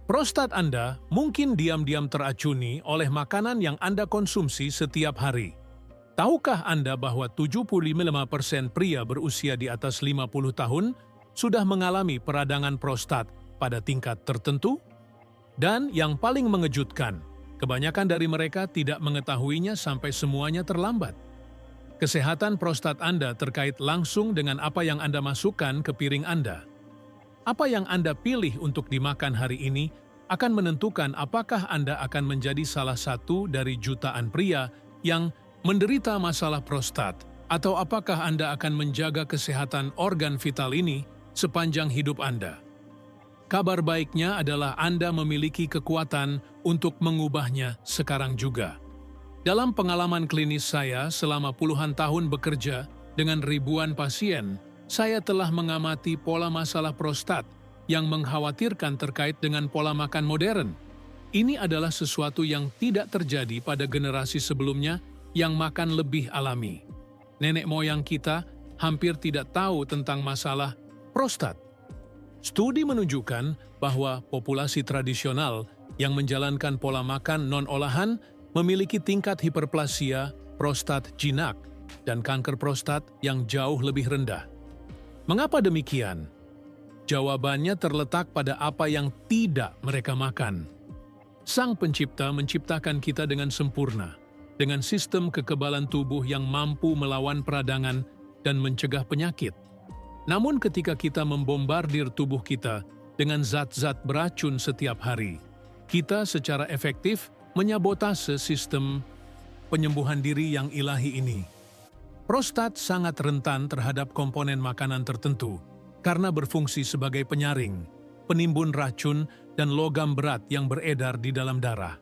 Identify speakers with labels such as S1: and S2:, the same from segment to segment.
S1: Prostat Anda mungkin diam-diam teracuni oleh makanan yang Anda konsumsi setiap hari. Tahukah Anda bahwa 75% pria berusia di atas 50 tahun sudah mengalami peradangan prostat pada tingkat tertentu? Dan yang paling mengejutkan, kebanyakan dari mereka tidak mengetahuinya sampai semuanya terlambat. Kesehatan prostat Anda terkait langsung dengan apa yang Anda masukkan ke piring Anda. Apa yang Anda pilih untuk dimakan hari ini akan menentukan apakah Anda akan menjadi salah satu dari jutaan pria yang menderita masalah prostat, atau apakah Anda akan menjaga kesehatan organ vital ini sepanjang hidup Anda. Kabar baiknya adalah Anda memiliki kekuatan untuk mengubahnya sekarang juga. Dalam pengalaman klinis saya selama puluhan tahun bekerja dengan ribuan pasien, saya telah mengamati pola masalah prostat yang mengkhawatirkan terkait dengan pola makan modern. Ini adalah sesuatu yang tidak terjadi pada generasi sebelumnya yang makan lebih alami. Nenek moyang kita hampir tidak tahu tentang masalah prostat. Studi menunjukkan bahwa populasi tradisional yang menjalankan pola makan non-olahan memiliki tingkat hiperplasia prostat jinak dan kanker prostat yang jauh lebih rendah. Mengapa demikian? Jawabannya terletak pada apa yang tidak mereka makan. Sang Pencipta menciptakan kita dengan sempurna, dengan sistem kekebalan tubuh yang mampu melawan peradangan dan mencegah penyakit. Namun ketika kita membombardir tubuh kita dengan zat-zat beracun setiap hari, kita secara efektif menyabotase sistem penyembuhan diri yang ilahi ini. Prostat sangat rentan terhadap komponen makanan tertentu karena berfungsi sebagai penyaring, penimbun racun, dan logam berat yang beredar di dalam darah.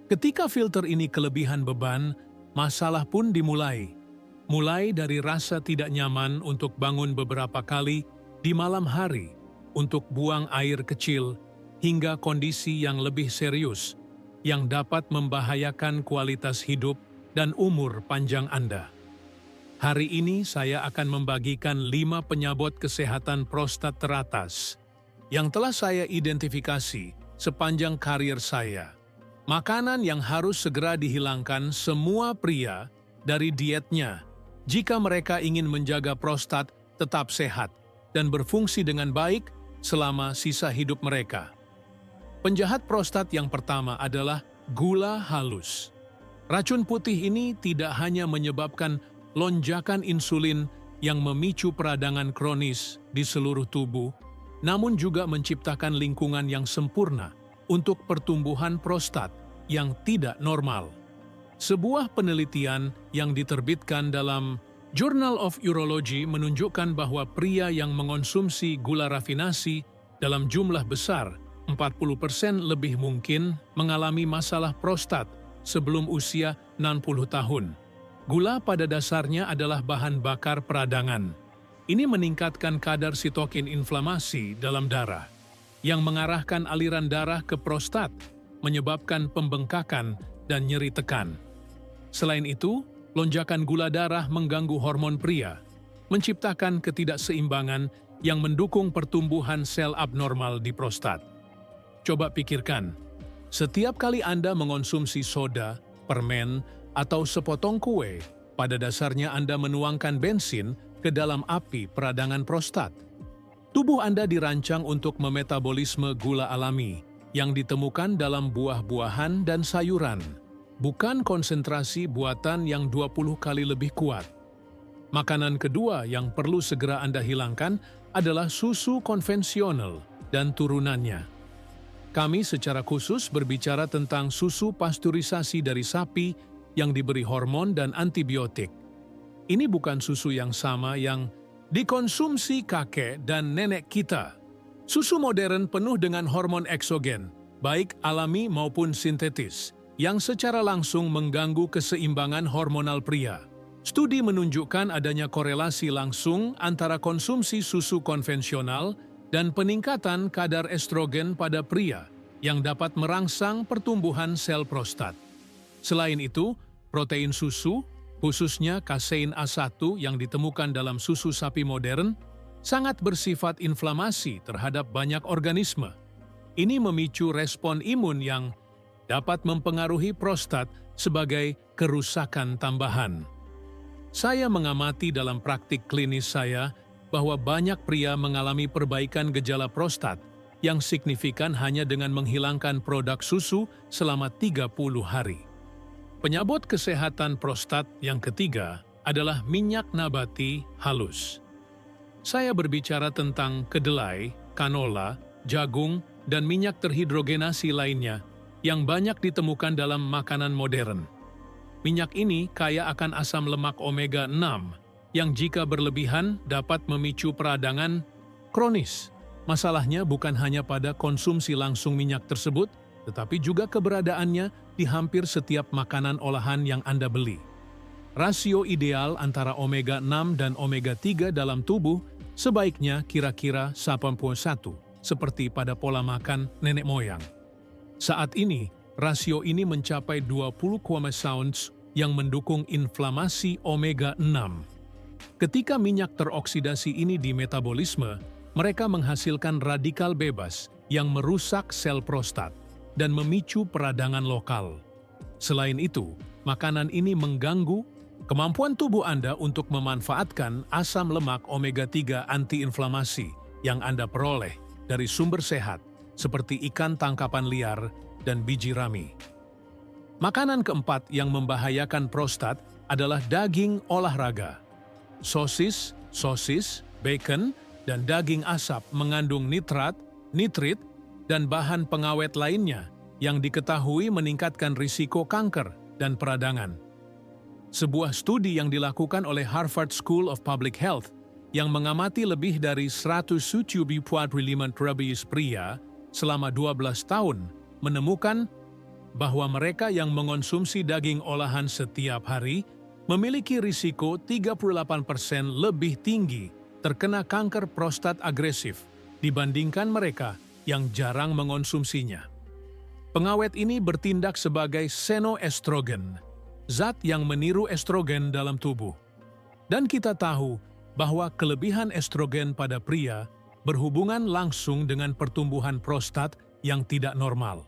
S1: Ketika filter ini kelebihan beban, masalah pun dimulai. Mulai dari rasa tidak nyaman untuk bangun beberapa kali di malam hari, untuk buang air kecil, hingga kondisi yang lebih serius, yang dapat membahayakan kualitas hidup dan umur panjang Anda. Hari ini saya akan membagikan 5 penyabot kesehatan prostat teratas yang telah saya identifikasi sepanjang karir saya. Makanan yang harus segera dihilangkan semua pria dari dietnya jika mereka ingin menjaga prostat tetap sehat dan berfungsi dengan baik selama sisa hidup mereka. Penjahat prostat yang pertama adalah gula halus. Racun putih ini tidak hanya menyebabkan lonjakan insulin yang memicu peradangan kronis di seluruh tubuh, namun juga menciptakan lingkungan yang sempurna untuk pertumbuhan prostat yang tidak normal. Sebuah penelitian yang diterbitkan dalam Journal of Urology menunjukkan bahwa pria yang mengonsumsi gula rafinasi dalam jumlah besar 40% lebih mungkin mengalami masalah prostat sebelum usia 60 tahun. Gula pada dasarnya adalah bahan bakar peradangan. Ini meningkatkan kadar sitokin inflamasi dalam darah, yang mengarahkan aliran darah ke prostat, menyebabkan pembengkakan dan nyeri tekan. Selain itu, lonjakan gula darah mengganggu hormon pria, menciptakan ketidakseimbangan yang mendukung pertumbuhan sel abnormal di prostat. Coba pikirkan, setiap kali Anda mengonsumsi soda, permen, atau sepotong kue, pada dasarnya Anda menuangkan bensin ke dalam api peradangan prostat. Tubuh Anda dirancang untuk memetabolisme gula alami yang ditemukan dalam buah-buahan dan sayuran, bukan konsentrasi buatan yang 20 kali lebih kuat. Makanan kedua yang perlu segera Anda hilangkan adalah susu konvensional dan turunannya. Kami secara khusus berbicara tentang susu pasteurisasi dari sapi yang diberi hormon dan antibiotik. Ini bukan susu yang sama yang dikonsumsi kakek dan nenek kita. Susu modern penuh dengan hormon eksogen, baik alami maupun sintetis, yang secara langsung mengganggu keseimbangan hormonal pria. Studi menunjukkan adanya korelasi langsung antara konsumsi susu konvensional dan peningkatan kadar estrogen pada pria yang dapat merangsang pertumbuhan sel prostat. Selain itu, protein susu, khususnya kasein A1 yang ditemukan dalam susu sapi modern, sangat bersifat inflamasi terhadap banyak organisme. Ini memicu respon imun yang dapat mempengaruhi prostat sebagai kerusakan tambahan. Saya mengamati dalam praktik klinis saya bahwa banyak pria mengalami perbaikan gejala prostat yang signifikan hanya dengan menghilangkan produk susu selama 30 hari. Penyabot kesehatan prostat yang ketiga adalah minyak nabati halus. Saya berbicara tentang kedelai, kanola, jagung, dan minyak terhidrogenasi lainnya yang banyak ditemukan dalam makanan modern. Minyak ini kaya akan asam lemak omega-6 yang jika berlebihan dapat memicu peradangan kronis. Masalahnya bukan hanya pada konsumsi langsung minyak tersebut, tetapi juga keberadaannya di hampir setiap makanan olahan yang Anda beli. Rasio ideal antara omega-6 dan omega-3 dalam tubuh sebaiknya kira-kira 81, seperti pada pola makan nenek moyang. Saat ini, rasio ini mencapai 20 ounce yang mendukung inflamasi omega-6. Ketika minyak teroksidasi ini di metabolisme, mereka menghasilkan radikal bebas yang merusak sel prostat dan memicu peradangan lokal. Selain itu, makanan ini mengganggu kemampuan tubuh Anda untuk memanfaatkan asam lemak omega-3 antiinflamasi yang Anda peroleh dari sumber sehat seperti ikan tangkapan liar dan biji rami. Makanan keempat yang membahayakan prostat adalah daging olahraga. Sosis, bacon, dan daging asap mengandung nitrat, nitrit, dan bahan pengawet lainnya yang diketahui meningkatkan risiko kanker dan peradangan. Sebuah studi yang dilakukan oleh Harvard School of Public Health yang mengamati lebih dari 175 pria selama 12 tahun menemukan bahwa mereka yang mengonsumsi daging olahan setiap hari memiliki risiko 38% lebih tinggi terkena kanker prostat agresif dibandingkan mereka yang jarang mengonsumsinya. Pengawet ini bertindak sebagai senoestrogen, zat yang meniru estrogen dalam tubuh. Dan kita tahu bahwa kelebihan estrogen pada pria berhubungan langsung dengan pertumbuhan prostat yang tidak normal.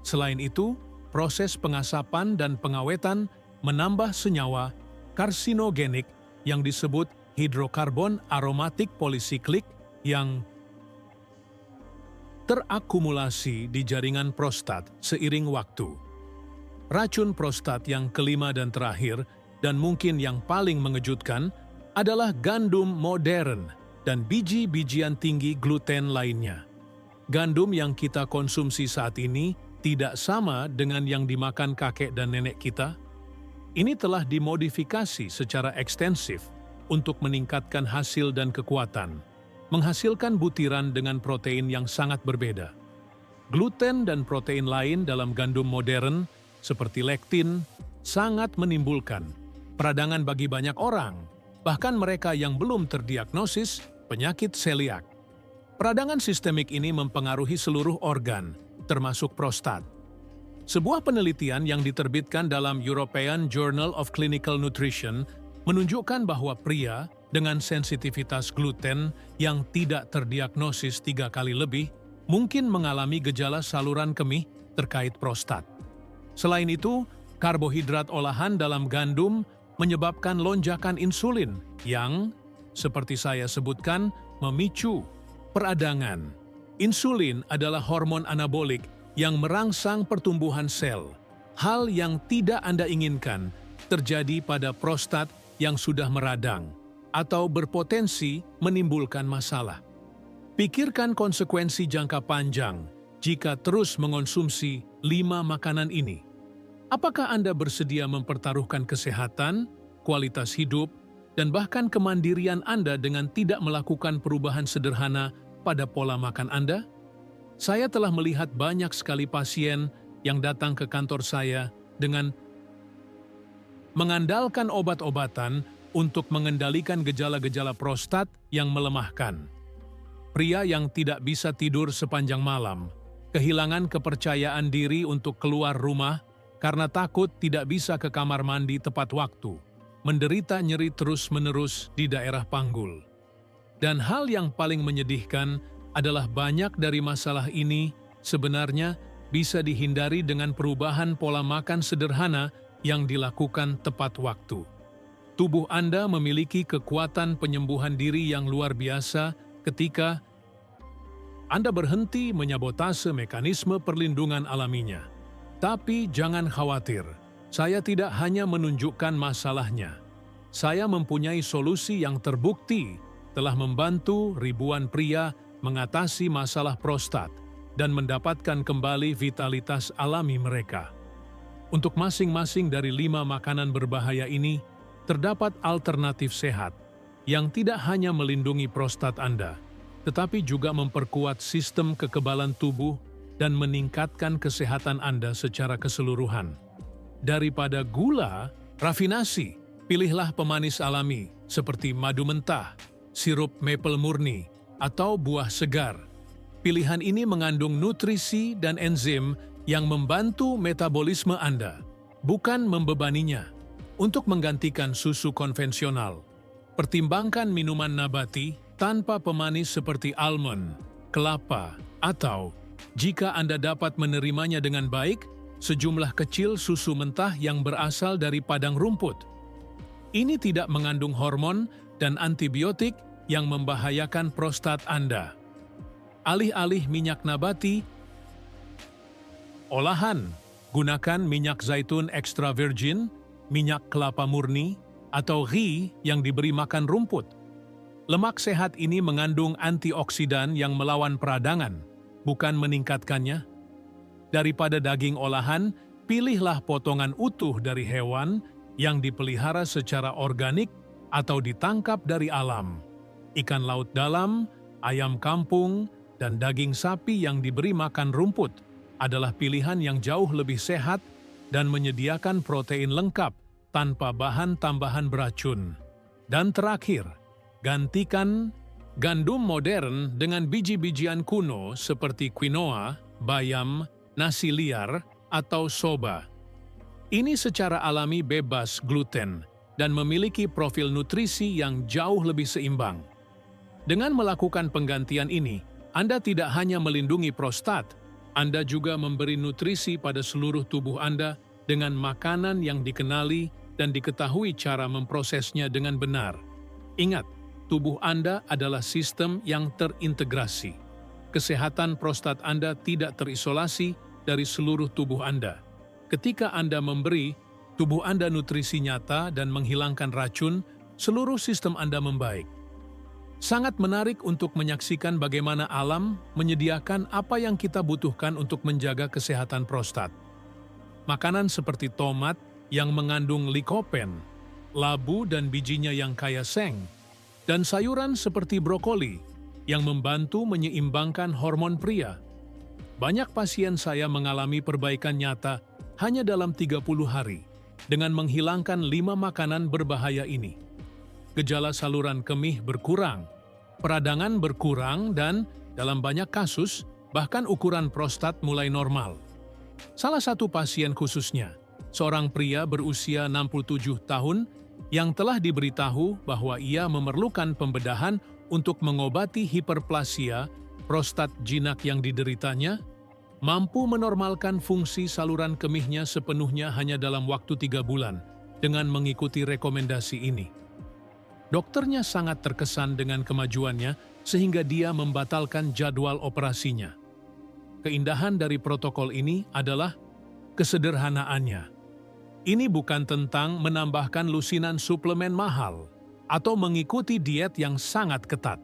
S1: Selain itu, proses pengasapan dan pengawetan menambah senyawa karsinogenik yang disebut hidrokarbon aromatik polisiklik yang terakumulasi di jaringan prostat seiring waktu. Racun prostat yang kelima dan terakhir, dan mungkin yang paling mengejutkan, adalah gandum modern dan biji-bijian tinggi gluten lainnya. Gandum yang kita konsumsi saat ini tidak sama dengan yang dimakan kakek dan nenek kita. Ini telah dimodifikasi secara ekstensif untuk meningkatkan hasil dan kekuatan, menghasilkan butiran dengan protein yang sangat berbeda. Gluten dan protein lain dalam gandum modern, seperti lektin, sangat menimbulkan peradangan bagi banyak orang, bahkan mereka yang belum terdiagnosis penyakit seliak. Peradangan sistemik ini mempengaruhi seluruh organ, termasuk prostat. Sebuah penelitian yang diterbitkan dalam European Journal of Clinical Nutrition menunjukkan bahwa pria dengan sensitivitas gluten yang tidak terdiagnosis 3 kali lebih mungkin mengalami gejala saluran kemih terkait prostat. Selain itu, karbohidrat olahan dalam gandum menyebabkan lonjakan insulin yang, seperti saya sebutkan, memicu peradangan. Insulin adalah hormon anabolik yang merangsang pertumbuhan sel, hal yang tidak Anda inginkan terjadi pada prostat yang sudah meradang atau berpotensi menimbulkan masalah. Pikirkan konsekuensi jangka panjang jika terus mengonsumsi 5 makanan ini. Apakah Anda bersedia mempertaruhkan kesehatan, kualitas hidup, dan bahkan kemandirian Anda dengan tidak melakukan perubahan sederhana pada pola makan Anda? Saya telah melihat banyak sekali pasien yang datang ke kantor saya dengan mengandalkan obat-obatan untuk mengendalikan gejala-gejala prostat yang melemahkan. Pria yang tidak bisa tidur sepanjang malam, kehilangan kepercayaan diri untuk keluar rumah karena takut tidak bisa ke kamar mandi tepat waktu, menderita nyeri terus-menerus di daerah panggul. Dan hal yang paling menyedihkan adalah banyak dari masalah ini sebenarnya bisa dihindari dengan perubahan pola makan sederhana yang dilakukan tepat waktu. Tubuh Anda memiliki kekuatan penyembuhan diri yang luar biasa ketika Anda berhenti menyabotase mekanisme perlindungan alaminya. Tapi jangan khawatir, saya tidak hanya menunjukkan masalahnya. Saya mempunyai solusi yang terbukti telah membantu ribuan pria mengatasi masalah prostat dan mendapatkan kembali vitalitas alami mereka. Untuk masing-masing dari 5 makanan berbahaya ini, terdapat alternatif sehat yang tidak hanya melindungi prostat Anda, tetapi juga memperkuat sistem kekebalan tubuh dan meningkatkan kesehatan Anda secara keseluruhan. Daripada gula, rafinasi, pilihlah pemanis alami seperti madu mentah, sirup maple murni, atau buah segar. Pilihan ini mengandung nutrisi dan enzim yang membantu metabolisme Anda, bukan membebaninya. Untuk menggantikan susu konvensional, pertimbangkan minuman nabati tanpa pemanis seperti almond, kelapa, atau jika Anda dapat menerimanya dengan baik, sejumlah kecil susu mentah yang berasal dari padang rumput. Ini tidak mengandung hormon dan antibiotik yang membahayakan prostat Anda. Alih-alih minyak nabati, olahan, gunakan minyak zaitun extra virgin, minyak kelapa murni, atau ghee yang diberi makan rumput. Lemak sehat ini mengandung antioksidan yang melawan peradangan, bukan meningkatkannya. Daripada daging olahan, pilihlah potongan utuh dari hewan yang dipelihara secara organik atau ditangkap dari alam. Ikan laut dalam, ayam kampung, dan daging sapi yang diberi makan rumput adalah pilihan yang jauh lebih sehat dan menyediakan protein lengkap tanpa bahan tambahan beracun. Dan terakhir, gantikan gandum modern dengan biji-bijian kuno seperti quinoa, bayam, nasi liar, atau soba. Ini secara alami bebas gluten dan memiliki profil nutrisi yang jauh lebih seimbang. Dengan melakukan penggantian ini, Anda tidak hanya melindungi prostat, Anda juga memberi nutrisi pada seluruh tubuh Anda dengan makanan yang dikenali dan diketahui cara memprosesnya dengan benar. Ingat, tubuh Anda adalah sistem yang terintegrasi. Kesehatan prostat Anda tidak terisolasi dari seluruh tubuh Anda. Ketika Anda memberi tubuh Anda nutrisi nyata dan menghilangkan racun, seluruh sistem Anda membaik. Sangat menarik untuk menyaksikan bagaimana alam menyediakan apa yang kita butuhkan untuk menjaga kesehatan prostat. Makanan seperti tomat yang mengandung likopen, labu dan bijinya yang kaya seng, dan sayuran seperti brokoli yang membantu menyeimbangkan hormon pria. Banyak pasien saya mengalami perbaikan nyata hanya dalam 30 hari dengan menghilangkan 5 makanan berbahaya ini. Gejala saluran kemih berkurang, peradangan berkurang, dan dalam banyak kasus, bahkan ukuran prostat mulai normal. Salah satu pasien khususnya, seorang pria berusia 67 tahun yang telah diberitahu bahwa ia memerlukan pembedahan untuk mengobati hiperplasia prostat jinak yang dideritanya, mampu menormalkan fungsi saluran kemihnya sepenuhnya hanya dalam waktu 3 bulan dengan mengikuti rekomendasi ini. Dokternya sangat terkesan dengan kemajuannya sehingga dia membatalkan jadwal operasinya. Keindahan dari protokol ini adalah kesederhanaannya. Ini bukan tentang menambahkan lusinan suplemen mahal atau mengikuti diet yang sangat ketat.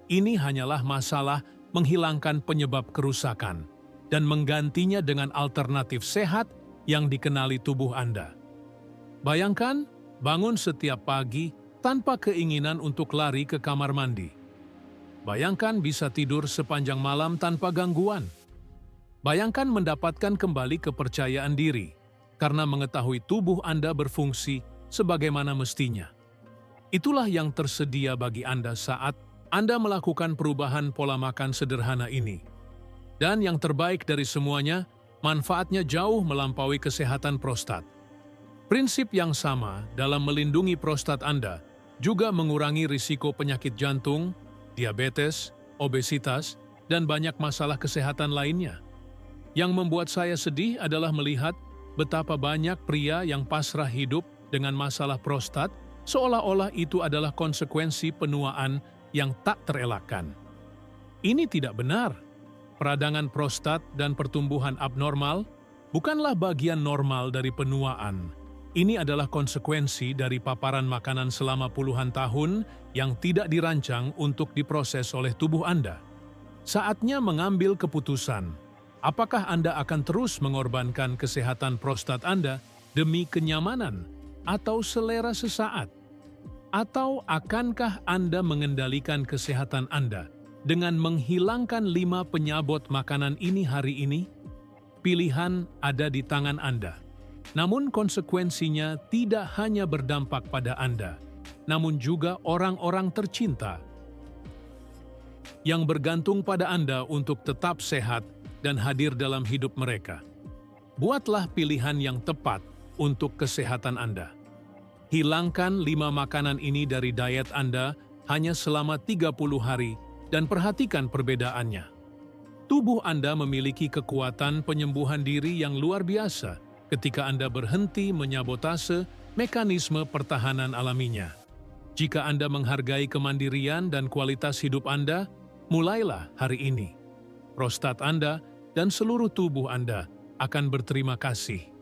S1: Ini hanyalah masalah menghilangkan penyebab kerusakan dan menggantinya dengan alternatif sehat yang dikenali tubuh Anda. Bayangkan bangun setiap pagi tanpa keinginan untuk lari ke kamar mandi. Bayangkan bisa tidur sepanjang malam tanpa gangguan. Bayangkan mendapatkan kembali kepercayaan diri karena mengetahui tubuh Anda berfungsi sebagaimana mestinya. Itulah yang tersedia bagi Anda saat Anda melakukan perubahan pola makan sederhana ini. Dan yang terbaik dari semuanya, manfaatnya jauh melampaui kesehatan prostat. Prinsip yang sama dalam melindungi prostat Anda juga mengurangi risiko penyakit jantung, diabetes, obesitas, dan banyak masalah kesehatan lainnya. Yang membuat saya sedih adalah melihat betapa banyak pria yang pasrah hidup dengan masalah prostat, seolah-olah itu adalah konsekuensi penuaan yang tak terelakkan. Ini tidak benar. Peradangan prostat dan pertumbuhan abnormal bukanlah bagian normal dari penuaan. Ini adalah konsekuensi dari paparan makanan selama puluhan tahun yang tidak dirancang untuk diproses oleh tubuh Anda. Saatnya mengambil keputusan. Apakah Anda akan terus mengorbankan kesehatan prostat Anda demi kenyamanan atau selera sesaat? Atau akankah Anda mengendalikan kesehatan Anda dengan menghilangkan 5 penyabot makanan ini hari ini? Pilihan ada di tangan Anda. Namun konsekuensinya tidak hanya berdampak pada Anda, namun juga orang-orang tercinta yang bergantung pada Anda untuk tetap sehat dan hadir dalam hidup mereka. Buatlah pilihan yang tepat untuk kesehatan Anda. Hilangkan 5 makanan ini dari diet Anda hanya selama 30 hari dan perhatikan perbedaannya. Tubuh Anda memiliki kekuatan penyembuhan diri yang luar biasa ketika Anda berhenti menyabotase mekanisme pertahanan alaminya. Jika Anda menghargai kemandirian dan kualitas hidup Anda, mulailah hari ini. Prostat Anda dan seluruh tubuh Anda akan berterima kasih.